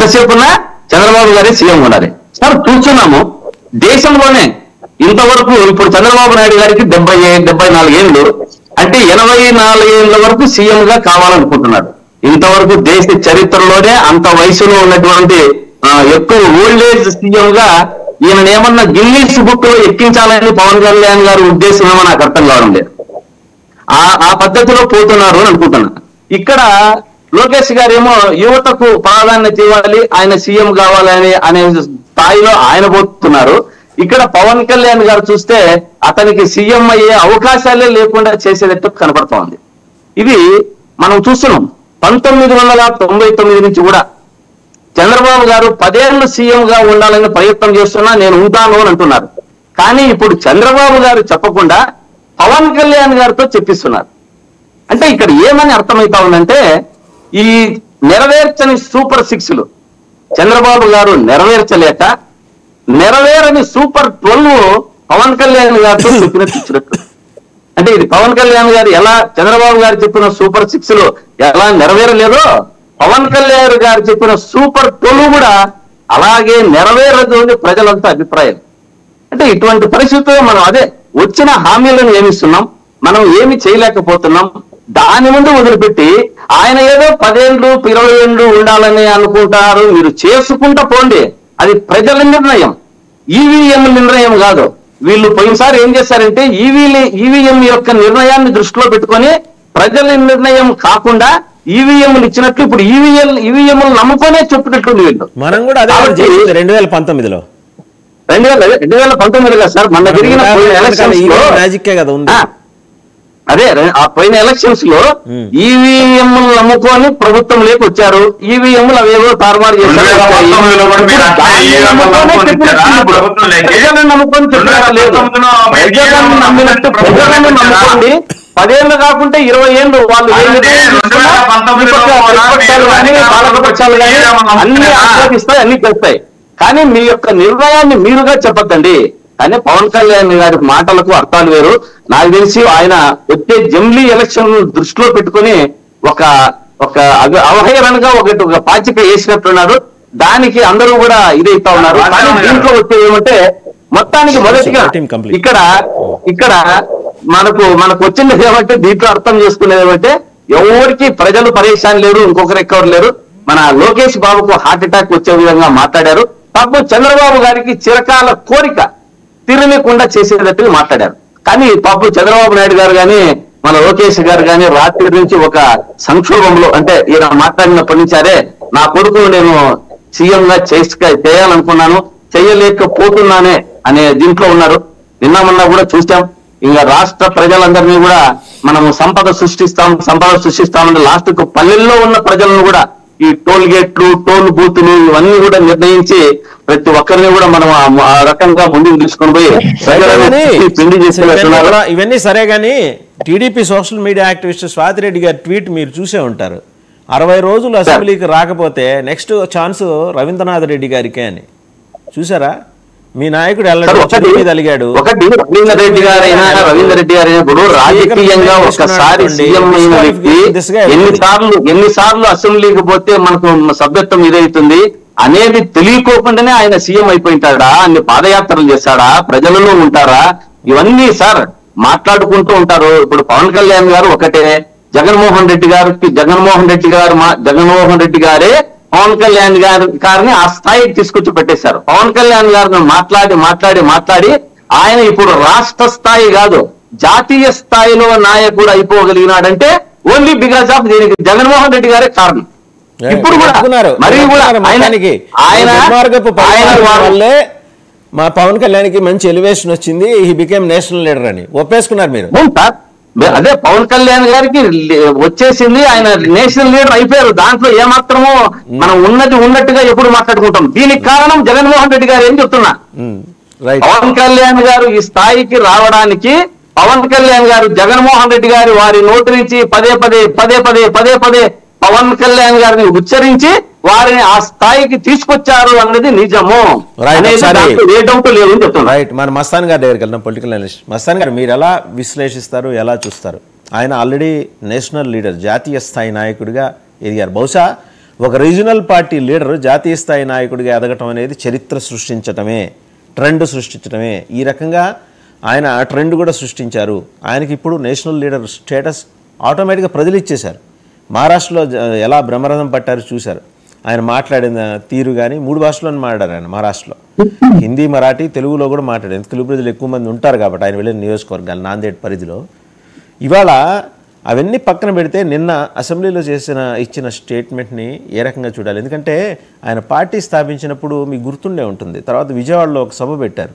ఎంతసేపు ఉన్నా చంద్రబాబు గారే సీఎం ఉండాలి. సార్ చూస్తున్నాము దేశంలోనే ఇంతవరకు ఇప్పుడు చంద్రబాబు నాయుడు గారికి 74 ఏళ్ళు అంటే 84 ఏళ్ళ వరకు సీఎం గా కావాలనుకుంటున్నాడు. ఇంతవరకు దేశ చరిత్రలోనే అంత వయసులో ఉన్నటువంటి ఎక్కువ ఓల్డ్ ఏజ్ సీఎం గా ఈయన ఏమన్నా గిన్నీస్ బుక్ లో ఎక్కించాలని పవన్ కళ్యాణ్ గారి ఉద్దేశం ఏమో నాకు అర్థం కావడం లేదు. ఆ పద్ధతిలో పోతున్నారు అని అనుకుంటున్నా. ఇక్కడ లోకేష్ గారేమో యువతకు ప్రాధాన్యత ఇవ్వాలి, ఆయన సీఎం కావాలని అనే స్థాయిలో ఆయన పోతున్నారు. ఇక్కడ పవన్ కళ్యాణ్ గారు చూస్తే అతనికి సీఎం అయ్యే అవకాశాలే లేకుండా చేసేటట్టు కనపడతా ఉంది. ఇది మనం చూస్తున్నాం. 1999 నుంచి కూడా చంద్రబాబు గారు 10 ఏళ్ళు సీఎం గా ఉండాలని ప్రయత్నం చేస్తున్నా, నేను ఉంటాను అని అంటున్నారు. కానీ ఇప్పుడు చంద్రబాబు గారు చెప్పకుండా పవన్ కళ్యాణ్ గారితో చెప్పిస్తున్నారు. అంటే ఇక్కడ ఏమని అర్థమవుతా ఉందంటే ఈ నెరవేర్చని సూపర్ 6లు చంద్రబాబు గారు నెరవేర్చలేక నెరవేరని సూపర్ 12 పవన్ కళ్యాణ్ గారితో చెప్పినట్టు. అంటే ఇది పవన్ కళ్యాణ్ గారు ఎలా చంద్రబాబు గారు చెప్పిన సూపర్ 6లు ఎలా నెరవేరలేదో పవన్ కళ్యాణ్ గారు చెప్పిన సూపర్ 12 కూడా అలాగే నెరవేరదు అని ప్రజలంతా అభిప్రాయం. అంటే ఇటువంటి పరిస్థితుల్లో మనం అదే వచ్చిన హామీలను ఏమిస్తున్నాం, మనం ఏమి చేయలేకపోతున్నాం. దాని ముందు వదిలిపెట్టి ఆయన ఏదో 10 ఏళ్ళు 20 ఏళ్ళు ఉండాలని అనుకుంటారు. మీరు చేసుకుంటా పోండి, అది ప్రజల నిర్ణయం, ఈవీఎం నిర్ణయం కాదు. వీళ్ళు పోయినసారి ఏం చేశారంటే ఈవీఎం యొక్క నిర్ణయాన్ని దృష్టిలో పెట్టుకొని ప్రజల నిర్ణయం కాకుండా ఈవీఎంలు ఇచ్చినట్లు ఇప్పుడు ఈవీఎంలు నమ్ముకొనే చెప్పినట్టుంది వీళ్ళు. మనం కూడా అదే 2019లో 2019 కదా సార్ మన జరిగిన అదే ఆ పోయిన ఎలక్షన్స్ లో ఈవీఎంలు నమ్ముకొని ప్రభుత్వం లేకొచ్చారు. ఈవీఎంలు అవేవో తారుమారు చేశారు. ప్రజలను నమ్ముకొని చెప్పడం లేదు. ప్రజలను నమ్మినట్టు ప్రజలను నమ్ముకోండి. 10 ఏళ్ళు కాకుంటే 20 ఏళ్ళు వాళ్ళు ప్రతిపక్షాలు కానీ పాలకపక్షాలు కానీ అన్ని ఆస్వాదిస్తాయి, అన్ని చేస్తాయి. కానీ మీ యొక్క నిర్ణయాన్ని మీరుగా చెప్పద్దండి. కానీ పవన్ కళ్యాణ్ గారి మాటలకు అర్థాలు వేరు. నాకు తెలిసి ఆయన వచ్చే జమిలీ ఎలక్షన్ దృష్టిలో పెట్టుకుని ఒక అవహేళనగా ఒక పాచిక వేసినట్టున్నారు. దానికి అందరూ కూడా ఇదైతా ఉన్నారు. కానీ దీంట్లో వచ్చేది ఏమంటే మొత్తానికి మొదటిగా ఇక్కడ మనకు వచ్చింది ఏమంటే దీంట్లో అర్థం చేసుకునేది ఏమంటే ఎవరికి ప్రజలు పరేషాన్ లేరు, ఇంకొకరు ఎక్కువ లేరు. మన లోకేష్ బాబుకు హార్ట్ అటాక్ వచ్చే విధంగా మాట్లాడారు. పాపం చంద్రబాబు గారికి చిరకాల కోరిక తీరలేకుండా చేసేటట్టుగా మాట్లాడారు. కానీ పాపం చంద్రబాబు నాయుడు గారు కానీ మన లోకేష్ గారు కానీ రాత్రి నుంచి ఒక సంక్షోభంలో అంటే ఈయన మాట్లాడినప్పటి నుంచారే నా కొడుకు నేను సీఎం గా చేయాలనుకున్నాను, చేయలేకపోతున్నానే అనే దీంట్లో ఉన్నారు. నిన్న కూడా చూసాం. ఇంకా రాష్ట్ర ప్రజలందరినీ కూడా మనము సంపద సృష్టిస్తామని లాస్ట్ కు పల్లెల్లో ఉన్న ప్రజలను కూడా ఈ టోల్ గేట్లు టోల్ బూతులు ఇవన్నీ కూడా నిర్ణయించి ప్రతి ఒక్కరిని కూడా మనం ఆ రకంగా ముందుకు తీసుకొని పోయి పిండి చేస్తున్నారు. ఇవన్నీ సరే గానీ TDP social media activist Swathi Reddy గారి ట్వీట్ మీరు చూసే ఉంటారు. 60 రోజులు అసెంబ్లీకి రాకపోతే నెక్స్ట్ ఛాన్స్ రవీంద్రనాథ్ రెడ్డి గారికే అని. చూసారా? మీ నాయకుడు అలిగాడు. రవీంద్ర రెడ్డి గారైనా ఇప్పుడు రాజకీయంగా ఒకసారి సీఎం అయిన వ్యక్తి ఎన్నిసార్లు అసెంబ్లీకి పోతే మనకు సభ్యత్వం ఇదవుతుంది అనేది తెలియకోకుండానే ఆయన సీఎం అయిపోయింటాడా, అన్ని పాదయాత్రలు చేస్తాడా, ప్రజలలో ఉంటారా, ఇవన్నీ సార్ మాట్లాడుకుంటూ ఉంటారు. ఇప్పుడు పవన్ కళ్యాణ్ గారు ఒకటే, జగన్మోహన్ రెడ్డి గారే పవన్ కళ్యాణ్ గారిని ఆ స్థాయికి తీసుకొచ్చి పెట్టేశారు. పవన్ కళ్యాణ్ గారిని మాట్లాడి ఆయన ఇప్పుడు రాష్ట్ర స్థాయి కాదు జాతీయ స్థాయిలో నాయకుడు అయిపోగలిగినాడంటే ఓన్లీ బికాస్ ఆఫ్ దీనికి జగన్మోహన్ రెడ్డి గారే కారణం. ఇప్పుడు కూడా మరియు కూడా వల్లే మా పవన్ కళ్యాణ్కి మంచి ఎలివేషన్ వచ్చింది, హీ బికేమ్ నేషనల్ లీడర్ అని ఒప్పేసుకున్నారు మీరు. అదే పవన్ కళ్యాణ్ గారికి వచ్చేసింది, ఆయన నేషనల్ లీడర్ అయిపోయారు. దాంట్లో ఏమాత్రమో మనం ఉన్నట్టుగా ఎప్పుడు మాట్లాడుకుంటాం. దీనికి కారణం జగన్మోహన్ రెడ్డి గారు. ఏం చెప్తున్నా, పవన్ కళ్యాణ్ గారు ఈ స్థాయికి రావడానికి పవన్ కళ్యాణ్ గారు జగన్మోహన్ రెడ్డి గారు వారి నోటి నుంచి పదే పదే పవన్ కళ్యాణ్ గారిని ఉచ్చరించి వారిని ఆ స్థాయికి తీసుకొచ్చారు అన్నది నిజము. ఏ డౌట్ లేదు అని చెప్తున్నారు. రైట్. మన మస్తాన్ గారి దగ్గరికి వెళ్దాం, పొలిటికల్ అనలిస్ట్. మస్తాన్ గారు, మీరు ఎలా విశ్లేషిస్తారు, ఎలా చూస్తారు? ఆయన ఆల్రెడీ నేషనల్ లీడర్, జాతీయ స్థాయి నాయకుడిగా ఎదిగారు. బహుశా ఒక రీజనల్ పార్టీ లీడర్ జాతీయ స్థాయి నాయకుడిగా ఎదగటం అనేది చరిత్ర సృష్టించటమే, ట్రెండ్ సృష్టించటమే. ఈ రకంగా ఆయన ఆ ట్రెండ్ కూడా సృష్టించారు. ఆయనకి ఇప్పుడు నేషనల్ లీడర్ స్టేటస్ ఆటోమేటిక్గా ప్రజలు ఇచ్చేశారు. మహారాష్ట్రలో ఎలా బ్రహ్మరథం పట్టారు చూశారు. ఆయన మాట్లాడిన తీరు కానీ 3 భాషల్లోనే మాట్లాడారు ఆయన మహారాష్ట్రలో. హిందీ, మరాఠీ, తెలుగులో కూడా మాట్లాడారు. తెలుగు ప్రజలు ఎక్కువ మంది ఉంటారు కాబట్టి ఆయన వెళ్ళిన నియోజకవర్గాలు నాందేడ్ పరిధిలో. ఇవాళ అవన్నీ పక్కన పెడితే నిన్న అసెంబ్లీలో ఇచ్చిన స్టేట్మెంట్ని ఏ రకంగా చూడాలి? ఎందుకంటే ఆయన పార్టీ స్థాపించినప్పుడు మీకు గుర్తుండే ఉంటుంది. తర్వాత విజయవాడలో ఒక సభ పెట్టారు.